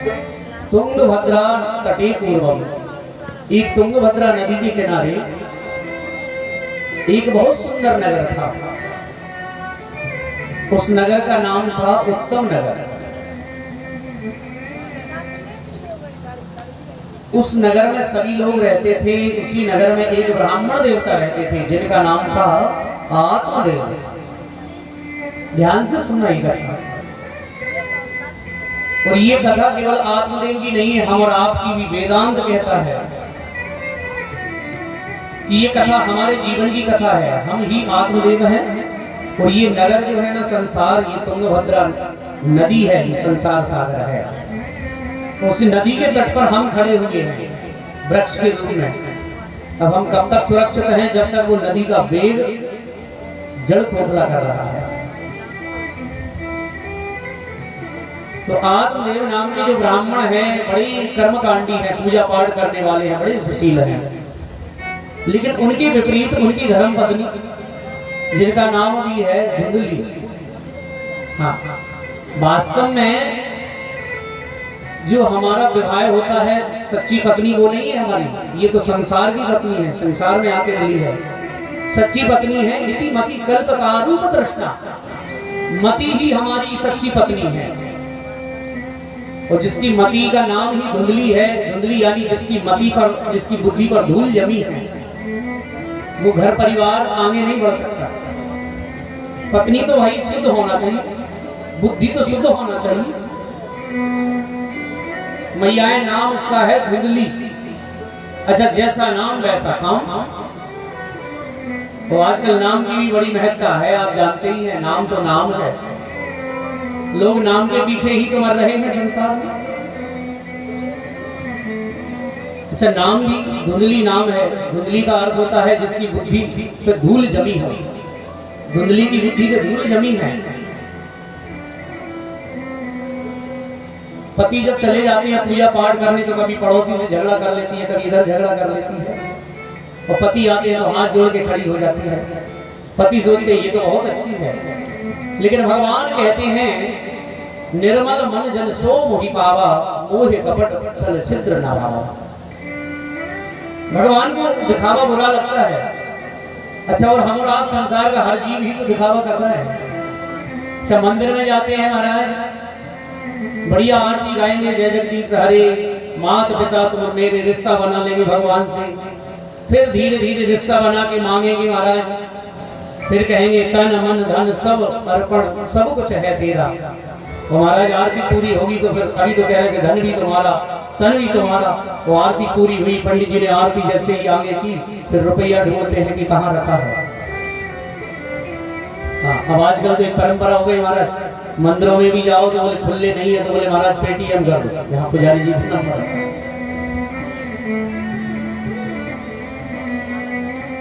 तुंगभद्रा तटे पूर्वम, एक तुंगभद्रा नदी के किनारे एक बहुत सुंदर नगर था। उस नगर का नाम था उत्तम नगर। उस नगर में सभी लोग रहते थे। उसी नगर में एक ब्राह्मण देवता रहते थे जिनका नाम था आत्मदेव। ध्यान से सुनना ही कथा। और ये कथा केवल आत्मदेव की नहीं है, हम और आपकी भी। वेदांत कहता है कि ये कथा हमारे जीवन की कथा है। हम ही आत्मदेव हैं। और ये नगर जो है ना, संसार, ये तुंगभद्रा नदी है, ये संसार सागर है। उस नदी के तट पर हम खड़े हुए हैं वृक्ष के रूप में। अब हम कब तक सुरक्षित हैं? जब तक वो नदी का वेग जड़ खोखला कर रहा है। तो आत्मदेव नाम के जो ब्राह्मण हैं, बड़े कर्मकांडी हैं, पूजा पाठ करने वाले हैं, बड़े सुशील हैं। लेकिन उनके विपरीत उनकी धर्म पत्नी, जिनका नाम भी है धुंधली। हाँ, वास्तव में जो हमारा विवाह होता है, सच्ची पत्नी वो नहीं है हमारी। ये तो संसार की पत्नी है, संसार में आके मिली है। सच्ची पत्नी है इति मति कल्पतारूप दृष्टा। मति ही हमारी सच्ची पत्नी है। और जिसकी मति का नाम ही धुंधली है, धुंधली यानी जिसकी मति पर, जिसकी बुद्धि पर धूल जमी है, वो घर परिवार आगे नहीं बढ़ सकता। पत्नी तो भाई शुद्ध होना चाहिए, बुद्धि तो शुद्ध होना चाहिए। मैया नाम उसका है धुंधली। अच्छा, जैसा नाम वैसा काम। तो आजकल नाम की भी बड़ी महत्ता है, आप जानते ही हैं। नाम तो नाम है, लोग नाम के पीछे ही तो मर रहे हैं संसार में। अच्छा, नाम भी धुंधली नाम है। धुंधली का अर्थ होता है जिसकी बुद्धि पे धूल जमी है। धुंधली की बुद्धि पे धूल जमी है। पति जब चले जाते हैं पूजा पाठ करने, तो कभी पड़ोसी से झगड़ा कर लेती है, कभी इधर झगड़ा कर लेती है। और पति आते हैं तो हाथ जोड़ के खड़ी हो जाती है। पति सोचते हैं ये तो बहुत अच्छी है। लेकिन भगवान कहते हैं निर्मल मन जन सो मोहि पावा, मोह कपट छल छिद्र ना भावा। भगवान को दिखावा बुरा लगता है। अच्छा, और हम और आप, संसार का हर जीव ही तो दिखावा कर रहा है। अच्छा, मंदिर में जाते हैं महाराज, बढ़िया आरती गाएंगे, जय जगदीश हरे, माता पिता तुम मेरे, रिश्ता बना लेंगे भगवान से। फिर धीरे धीरे रिश्ता बना के मांगेंगे महाराज। फिर कहेंगे तन मन धन सब अर्पण, सब कुछ है तेरा। तो महाराज आरती पूरी होगी तो फिर अभी तो कह रहे थे धन भी तुम्हारा, तन भी तुम्हारा। वो आरती पूरी हुई, पंडित जी ने आरती जैसे ही आगे की, फिर रुपया ढूंढते हैं कि कहाँ रखा है। हाँ, अब आजकल तो एक परंपरा हो गई महाराज, मंदिरों में भी जाओ तो बोले खुले नहीं है, तो बोले महाराज पेटीएम कर दो, यहाँ पुजारी जी कितना फर्क।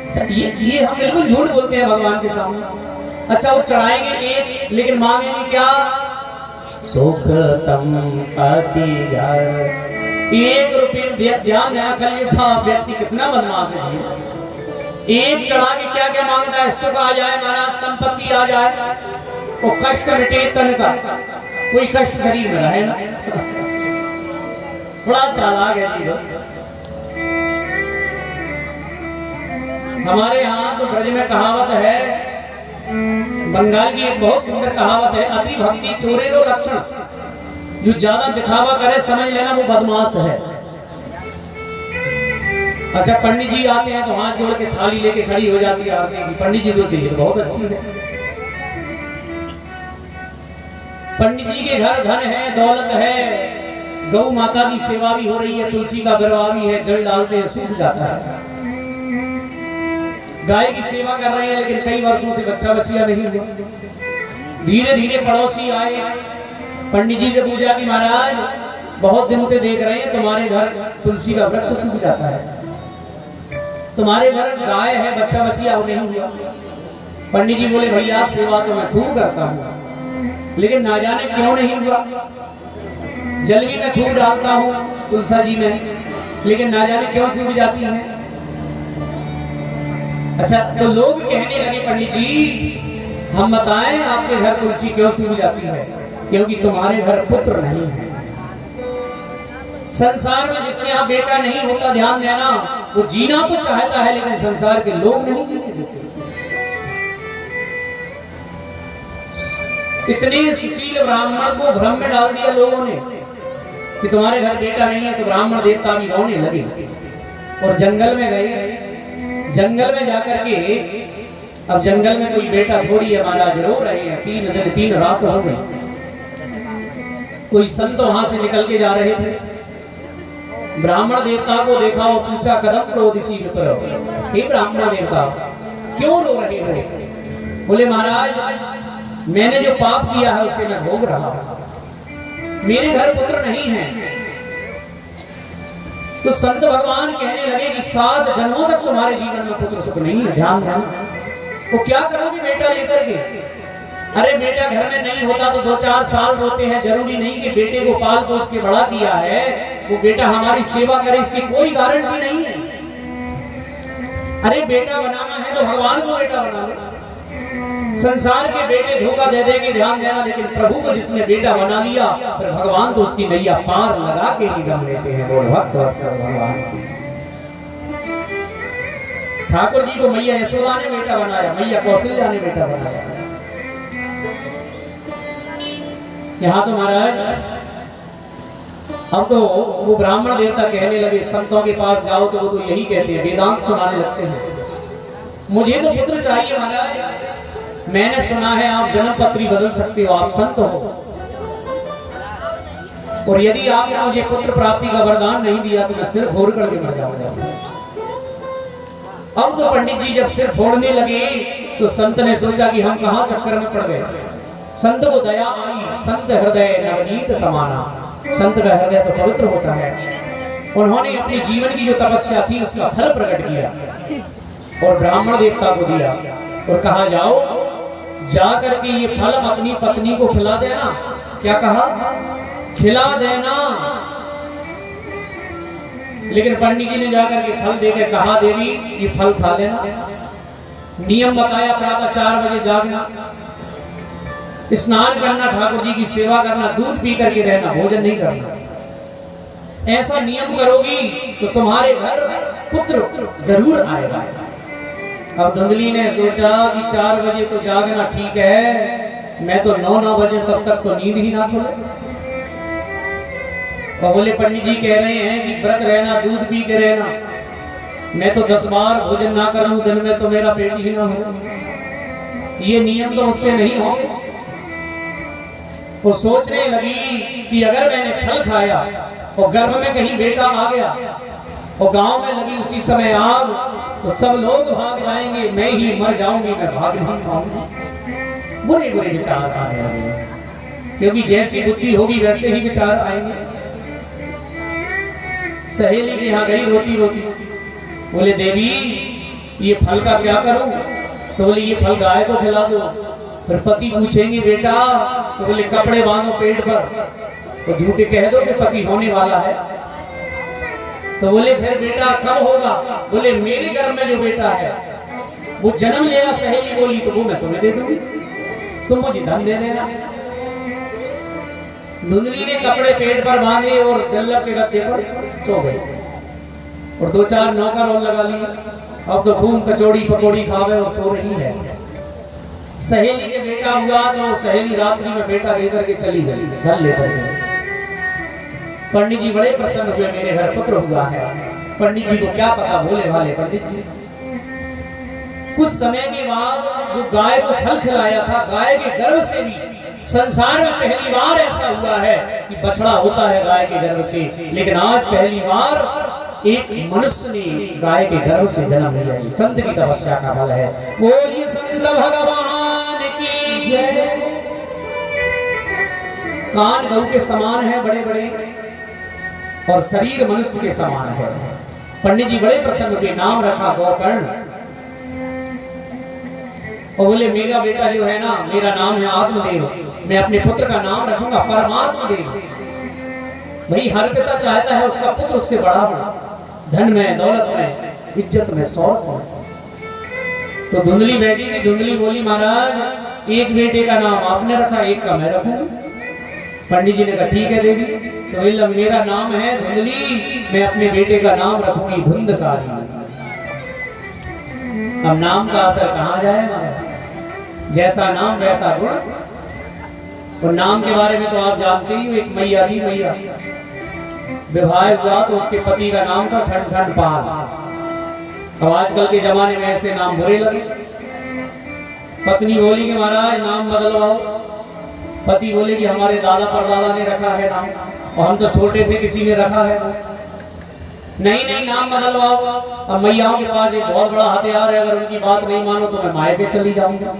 अच्छा, ये हम बिल्कुल झूठ बोलते हैं भगवान के सामने। अच्छा, वो चढ़ाएंगे एक, लेकिन मांगेंगे क्या? सुख संपत्ति। 1 रुपये ध्यान देना, कल था व्यक्ति कितना बदमाश है। एक चढ़ा के क्या क्या मांगता है? सुख आ जाए महाराज, संपत्ति आ जाए, और कष्ट मिटे तन का, कोई कष्ट शरीर में रहे ना। बड़ा चालाक है जी लोग। हमारे यहाँ तो ब्रज में कहावत है, बंगाल की एक बहुत सुंदर कहावत है, अति भक्ति चोरेरो लक्षण। जो ज्यादा दिखावा करे समझ लेना वो बदमाश है। अच्छा, पंडित जी आते हैं तो हाथ जोड़ के थाली लेके खड़ी हो जाती है आरती की। पंडित जी सोचते हैं बहुत अच्छी है। पंडित जी के घर धन है, दौलत है, गौ माता की सेवा भी हो रही है, तुलसी का बिरवा भी है, जल डालते हैं सूख जाता है। गाय की सेवा कर रहे हैं, लेकिन कई वर्षों से बच्चा बच्चियां नहीं हुआ। धीरे धीरे पड़ोसी आए, पंडित जी से पूछा कि महाराज बहुत दिन से देख रहे हैं तुम्हारे घर तुलसी का वृक्ष सूख जाता है, तुम्हारे घर गाय है, बच्चा बच्चिया नहीं हुआ। पंडित जी बोले भैया सेवा तो मैं खूब करता हूँ, लेकिन ना जाने क्यों नहीं हुआ। जल भी मैं खूब डालता हूँ तुलसा जी में, लेकिन ना जाने क्यों सूख जाती है। अच्छा, तो लोग कहने लगे पंडित जी हम बताएं आपके घर तुलसी क्यों सूख जाती है? क्योंकि तुम्हारे घर पुत्र नहीं है। संसार में जिसके यहाँ बेटा नहीं होता, ध्यान देना, वो जीना तो चाहता है लेकिन संसार के लोग नहीं जीने देते। इतने सुशील ब्राह्मण को भ्रम में डाल दिया लोगों ने कि तुम्हारे घर बेटा नहीं है, तो ब्राह्मण देवता भी रोने लगे और जंगल में गए। जंगल में जाकर के, अब जंगल में कोई बेटा थोड़ी है महाराज, रो रहे हैं, 3 दिन 3 रात हो गई। कोई संत वहां से निकल के जा रहे थे, ब्राह्मण देवता को देखा और पूछा, कदम क्रोध इसी विप्र, हे ब्राह्मण देवता क्यों रो रहे हो? बोले महाराज मैंने जो पाप किया है उससे मैं भोग रहा हूं, मेरे घर पुत्र नहीं है। तो संत भगवान कहने लगे कि 7 जन्मों तक तुम्हारे जीवन में पुत्र सुख नहीं है, ध्यान ध्यान। तो क्या करोगे बेटा लेकर के? अरे बेटा घर में नहीं होता तो 2-4 साल रोते हैं, जरूरी नहीं कि बेटे को पाल पोस के बड़ा किया है वो बेटा हमारी सेवा करे, इसकी कोई गारंटी नहीं है। अरे बेटा बनाना है तो भगवान को बेटा बना लो। संसार के बेटे धोखा दे देंगे, ध्यान देना, लेकिन प्रभु को जिसने बेटा बना लिया फिर भगवान तो उसकी नैया पार लगा के ही गम लेते हैं। बोल भक्त वत्सल भगवान। ठाकुर जी को मैया यशोदा ने बेटा बनाया, मैया कौशल्या ने बेटा बनाया। यहाँ तो महाराज अब तो वो ब्राह्मण देवता कहने लगे, संतों के पास जाओ तो वो तो यही कहते हैं, वेदांत सुनाने लगते हैं, मुझे तो पुत्र चाहिए महाराज। मैंने सुना है आप जन्म पत्री बदल सकते हो, आप संत हो, और यदि आपने मुझे पुत्र प्राप्ति का वरदान नहीं दिया तो मैं सिर फोड़ करके मर जाऊंगा। अब तो पंडित जी जब सिर फोड़ने लगे तो संत ने सोचा कि हम कहां चक्कर में पड़ गए। संत को दया आई, संत हृदय नवनीत समाना, संत का हृदय तो पवित्र होता है। उन्होंने अपनी जीवन की जो तपस्या थी उसका फल प्रकट किया और ब्राह्मण देवता को दिया और कहा जाओ जा करके ये फल अपनी पत्नी को खिला देना। क्या कहा? खिला देना। लेकिन पंडित जी ने जाकर के फल देकर कहा, देवी ये फल खा लेना। नियम बताया, प्रातः 4 बजे जागना, स्नान करना, ठाकुर जी की सेवा करना, दूध पी करके रहना, भोजन नहीं करना। ऐसा नियम करोगी तो तुम्हारे घर पुत्र जरूर आएगा। अब धुंधली ने सोचा कि 4 बजे तो जागना ठीक है, मैं तो 9 बजे तब तक तो नींद ही ना खुले। और बोले पंडित जी कह रहे हैं कि व्रत रहना, दूध पी के रहना, मैं तो 10 बार भोजन ना कर लूं दिन में तो मेरा पेट ही ना हो, ये नियम तो मुझसे नहीं होंगे। वो सोचने लगी कि अगर मैंने फल खाया और गर्भ में कहीं बेटा आ गया और गांव में लगी उसी समय आग तो सब लोग भाग जाएंगे, मैं ही मर जाऊंगी, मैं भाग नहीं पाऊंगी। बुरे बुरे विचार आने लगे, क्योंकि जैसी बुद्धि होगी वैसे ही विचार आएंगे। सहेली के यहाँ गई रोती रोती, बोले देवी ये फल का क्या करूं? तो बोले ये फल गाय को खिला दो। फिर पति पूछेंगे बेटा, तो बोले कपड़े बांधो पेट पर, तो झूठे कह दो कि पति होने वाला है। तो बोले फिर बेटा कब होगा? बोले मेरे घर में जो बेटा है वो जन्म लेगा। सहेली बोली तो वो मैं तुम्हें दे दूंगी, तुम मुझे धन दे देना। धुंधली ने कपड़े पेट पर बांधे और डल्लभ के गद्दे पर सो गई और 2-4 नौकर और लगा लिए। अब तो घूम कचौड़ी पकौड़ी खावे और सो रही है। सहेली के बेटा हुआ तो सहेली रात्रि में बेटा लेकर के चली गई, धन लेकर के। पंडित जी बड़े प्रसन्न हुए, मेरे घर पुत्र हुआ है। पंडित जी को क्या पता, भोले भाले पंडित जी। कुछ समय के बाद जो गाय को फल खिलाया था, गाय के गर्भ से भी संसार में पहली बार ऐसा हुआ है कि बछड़ा होता है गाय के गर्भ से, लेकिन आज पहली बार एक मनुष्य ने गाय के गर्भ से जन्म लिया। संत की तपस्या का फल है। बोलिए संत भगवान की जय। कान गऊ के समान है बड़े बड़े और शरीर मनुष्य के समान है। पंडित जी बड़े प्रसन्न हुए, नाम रखा गोकर्ण। और बोले मेरा बेटा जो है ना, मेरा नाम है आत्मदेव, मैं अपने पुत्र का नाम रखूंगा परमात्मा देव। भाई हर पिता चाहता है उसका पुत्र उससे बड़ा हो, धन में, दौलत में, इज्जत में, शौहरत में। तो धुंधली बैठी थी, धुंधली बोली महाराज एक बेटे का नाम आपने रखा, एक का मैं रखूंगी। पंडित जी ने कहा ठीक है देवी। तो बोला मेरा नाम है धुंधली, मैं अपने बेटे का नाम रखूंगी धुंधकारी। अब नाम का असर कहाँ जाए महाराज, जैसा नाम वैसा गुण। और नाम के बारे में तो आप जानते ही हो, एक मैया थी, मैया विवाह हुआ तो उसके पति का नाम था ठन ठन पाल। अब आजकल के जमाने में ऐसे नाम बुरे लगे। पत्नी बोली कि महाराज नाम बदलवाओ, पति बोले कि हमारे दादा परदादा ने रखा है नाम और हम तो छोटे थे किसी ने रखा है। नहीं नहीं नाम बदलवाओ। अब मैयाओं के पास एक बहुत बड़ा हथियार है, अगर उनकी बात नहीं मानो तो मैं मायके चली जाऊंगा।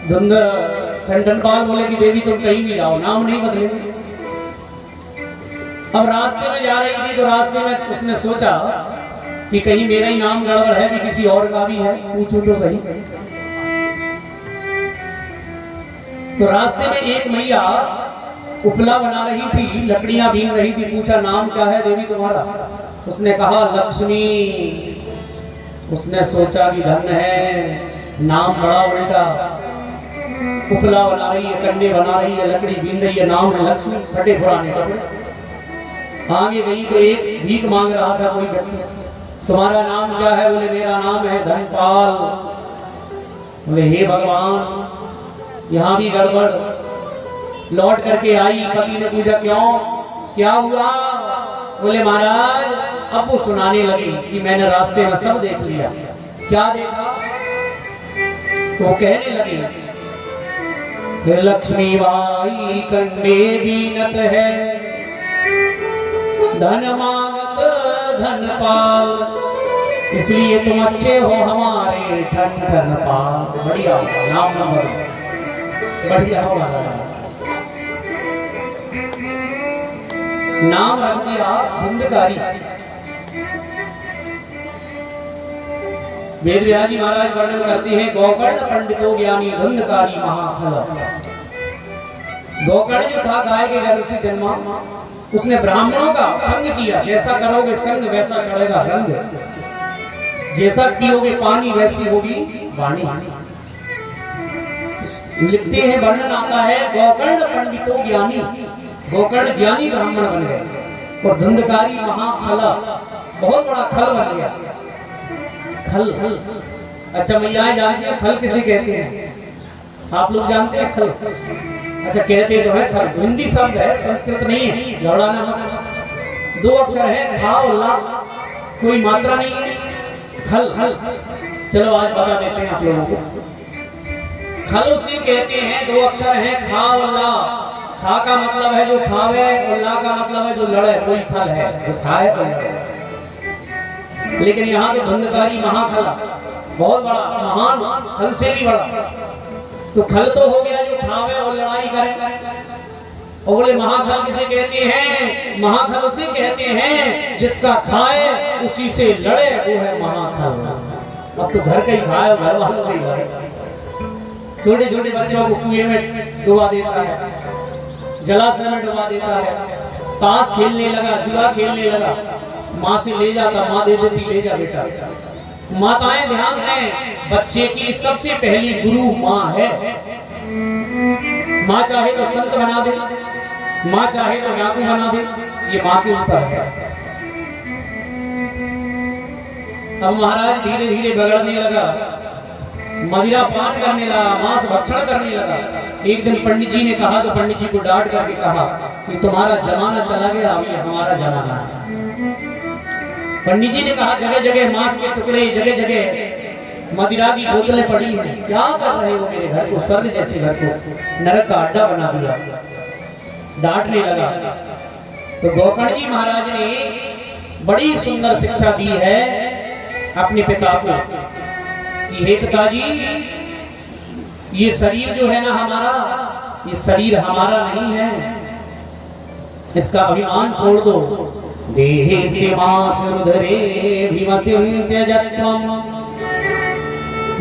धुंध ठन पाल बोले कि देवी तुम कहीं भी जाओ नाम नहीं बदलेंगे। अब रास्ते में जा रही थी तो रास्ते में उसने सोचा कि कहीं मेरा ही नाम गड़बड़ है कि किसी और का भी है, पूछूं तो सही। तो रास्ते में एक मैया उपला बना रही थी, लकड़ियां बीन रही थी। पूछा नाम क्या है देवी तुम्हारा? उसने कहा लक्ष्मी। उसने सोचा कि धन है, नाम बड़ा उल्टा। उपला बना रही है, कंडे बना रही है, लकड़ी बीन रही है, नाम है लक्ष्मी, फटे पुराने कपड़े। आगे गई तो एक भीख मांग रहा था कोई व्यक्ति, तुम्हारा नाम क्या है? बोले मेरा नाम है धनपाल। बोले हे भगवान यहाँ भी गड़बड़। लौट करके आई, पति ने पूछा क्यों, क्या हुआ? बोले महाराज अब वो सुनाने लगी कि मैंने रास्ते में सब देख लिया। क्या देखा? तो कहने लगे लक्ष्मी बाई कंडे बीनत है, धन मांगत धनपाल, इसलिए तुम अच्छे हो हमारे ठन ठन पाल। बढ़िया नाम नंबर बढ़िया होगा। नाम रख दिया धुंधकारी। वेद व्यास जी महाराज वर्णन करते हैं गोकर्ण पंडितो ज्ञानी धुंधकारी महाखल। गोकर्ण जो था गाय के गर्भ से जन्मा, उसने ब्राह्मणों का संग किया। जैसा करोगे संग वैसा चढ़ेगा रंग, जैसा पियोगे पानी वैसी होगी वाणी। लिखते हैं वर्णन आता है गोकर्ण पंडितो ज्ञानी, गोकर्ण ज्ञानी ब्राह्मण बन गए और धुंधकारी महाखला, बहुत बड़ा खल बन गया। खल, अच्छा मैया जानते हैं खल किसे कहते हैं? आप लोग जानते हैं खल? अच्छा कहते तो है खल, हिंदी शब्द है, संस्कृत नहीं है। लौड़ाना मत, दो अक्षर है खा और ला, कोई मात्रा नहीं है। खल खल चलो आज बता देते हैं आप लोगों को। खल उसे कहते हैं, दो अक्षर है खा और ला। खा का मतलब है जो खावे और ला का मतलब है जो लड़े। कोई खल है जो खाए और लड़े, लेकिन यहाँ तो धुंधकारी महाखला, बहुत बड़ा महान, खल से भी बड़ा। तो खल तो हो गया जो खावे और लड़ाई करे। और बोले महाखल किसे कहते हैं? महाखल उसे कहते हैं जिसका खाए उसी से लड़े, वो है महाखल। अब तो घर का ही खाए और घर वालों से ही लड़े। छोटे छोटे बच्चों को कुएं में डुबा देता है, जलाशय में डुबा देता है, ताश खेलने लगा, जुआ खेलने लगा, माँ से ले जाता, माँ दे देती ले जा बेटा। माताएं ध्यान दें, बच्चे की सबसे पहली गुरु माँ है। माँ चाहे तो संत बना दे, माँ चाहे तो डाकू बना दे, ये माँ के ऊपर है। अब महाराज धीरे धीरे बिगड़ने लगा, मदिरा पान करने लगा, मांस भक्षण करने लगा। एक दिन पंडित जी ने कहा तो पंडित जी को डांट करके कहा कि तुम्हारा जमाना चला गया, अभी हमारा जमाना है। पंडित जी ने कहा जगह जगह मांस के टुकड़े, जगह जगह मदिरा की बोतलें पड़ी हैं, क्या कर रहे हो मेरे घर को, स्वर्ग जैसे घर को नरक का अड्डा बना दिया। डांटने लगा। तो गोकर्ण जी महाराज ने बड़ी सुंदर शिक्षा दी है अपने पिता को कि हे पिताजी, ये शरीर जो है ना हमारा, ये शरीर हमारा नहीं है, इसका अभिमान छोड़ दो। देहेस्तिमासुधरे भीमतिं त्यजत्वं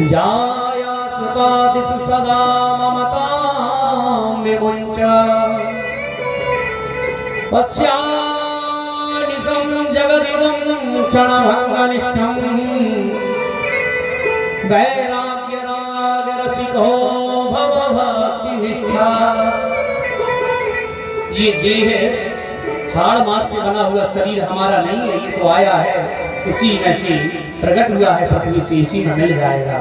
जाया सुतादिषु सदा ममतां विमुञ्च पश्यानिशं जगदिदं क्षणभङ्गनिष्ठं वैराग्यरागरसिको भव भक्तिनिष्ठा ये देह हाड़ मास से बना हुआ शरीर हमारा नहीं है, ये तो आया है इसी में से, प्रकट हुआ है पृथ्वी से, इसी में मिल जाएगा।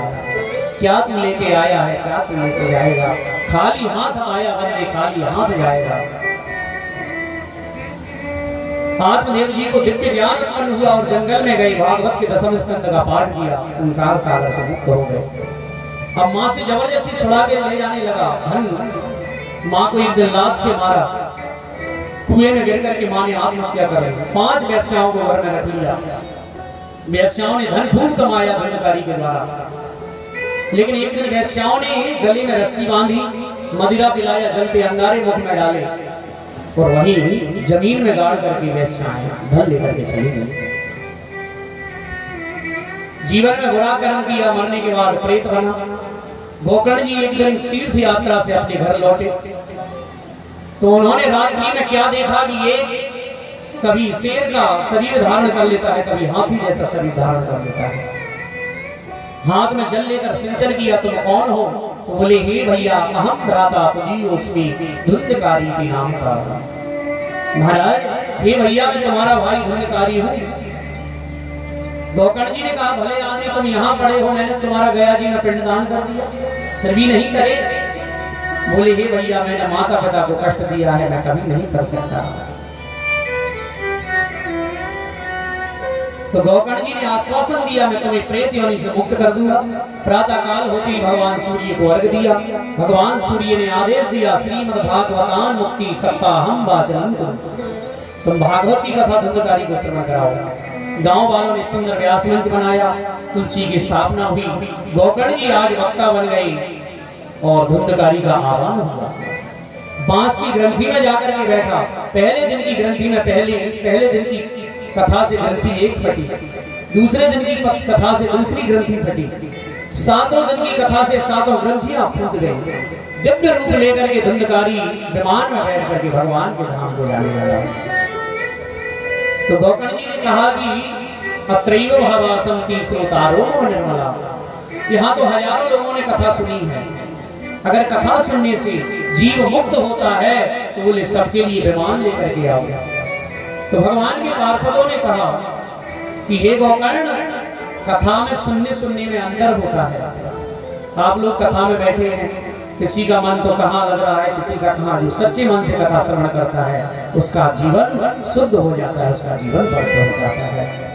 क्या तू लेके आया है, क्या तू लेके जाएगा? खाली हाथ आया बंदे खाली हाथ जाएगा। आत्मदेव जी को दिव्य ज्ञान उत्पन्न हुआ और जंगल में गए, भागवत के 10वें स्कंद का पाठ किया, संसार सागर से मुक्त हो गए। अब माँ से जबरदस्ती छुड़ा के ले जाने लगा धन। माँ को एक दिन लात से मारा, कुएं में गिर करके माँ ने आत्महत्या कर ली। 5 वेश्याओं को घर में रख लिया। वेश्याओं ने धन खूब कमाया धनकारी के द्वारा, लेकिन एक दिन वेश्याओं ने गले में रस्सी बांधी, मदिरा पिलाया, जलते अंगारे मुख में डाले और वहीं जमीन में गाड़ करके वेश्याएं धन लेकर के चली गई। जीवन में बुरा कर्म किया, मरने के बाद प्रेत बना। गोकर्ण जी एक दिन तीर्थ यात्रा से अपने घर लौटे तो उन्होंने रात्रि में क्या देखा कि ये कभी शेर का शरीर धारण कर लेता है, कभी हाथी जैसा शरीर धारण कर लेता है। हाथ में जल लेकर सिंचन किया, तुम कौन हो? तो बोले हे भैया अहम भ्राता तुझी उसमें धुंधकारी के नाम का। महाराज हे भैया मैं तुम्हारा भाई धुंधकारी हूँ। गोकर्ण जी ने कहा भले आदमी तुम यहाँ पड़े हो, मैंने तुम्हारा गया जी में पिंडदान कर दिया, फिर भी नहीं करे। बोले हे भैया मैंने माता पिता को कष्ट दिया है, मैं कभी नहीं कर सकता। तो गोकर्ण जी ने आश्वासन दिया मैं तुम्हें प्रेत योनि से मुक्त कर दूंगा। प्रातः काल होते ही भगवान सूर्य को अर्घ दिया। भगवान सूर्य ने आदेश दिया श्रीमद् भागवतान मुक्ति सप्ताहम वाचनम, तुम भागवत की कथा धुंधकारी को श्रवण कराओ। गांव वालों ने सुंदर व्यास मंच बनाया, तुलसी की स्थापना हुई। गोकर्ण जी आज वक्ता बन गई और धुंधकारी का आह्वान हुआ। बांस की ग्रंथि में जाकर के बैठा। पहले दिन की ग्रंथि में पहले दिन की कथा से ग्रंथि एक फटी, दूसरे दिन की कथा से दूसरी ग्रंथि फटी, 7वें दिन की कथा से 7 ग्रंथियां फूट गई। दिव्य रूप लेकर के धुंधकारी विमान में बैठ करके भगवान के धाम को जाने लगा। तो गोकर्ण जी ने कहा कि अत्रैव भावासंति श्रोतारो निर्मला, यहाँ तो हजारों लोगों ने कथा सुनी है, अगर कथा सुनने से जीव मुक्त होता है तो बोले सबके लिए विमान लेकर के आओ। तो भगवान के पार्षदों ने कहा कि हे गोकर्ण कथा में सुनने में अंतर होता है। आप लोग कथा में बैठे हैं, किसी का मन तो कहाँ लग रहा है, किसी का कहाँ। जो सच्चे मन से कथा श्रवण करता है उसका जीवन शुद्ध हो जाता है, उसका जीवन पवित्र हो जाता है।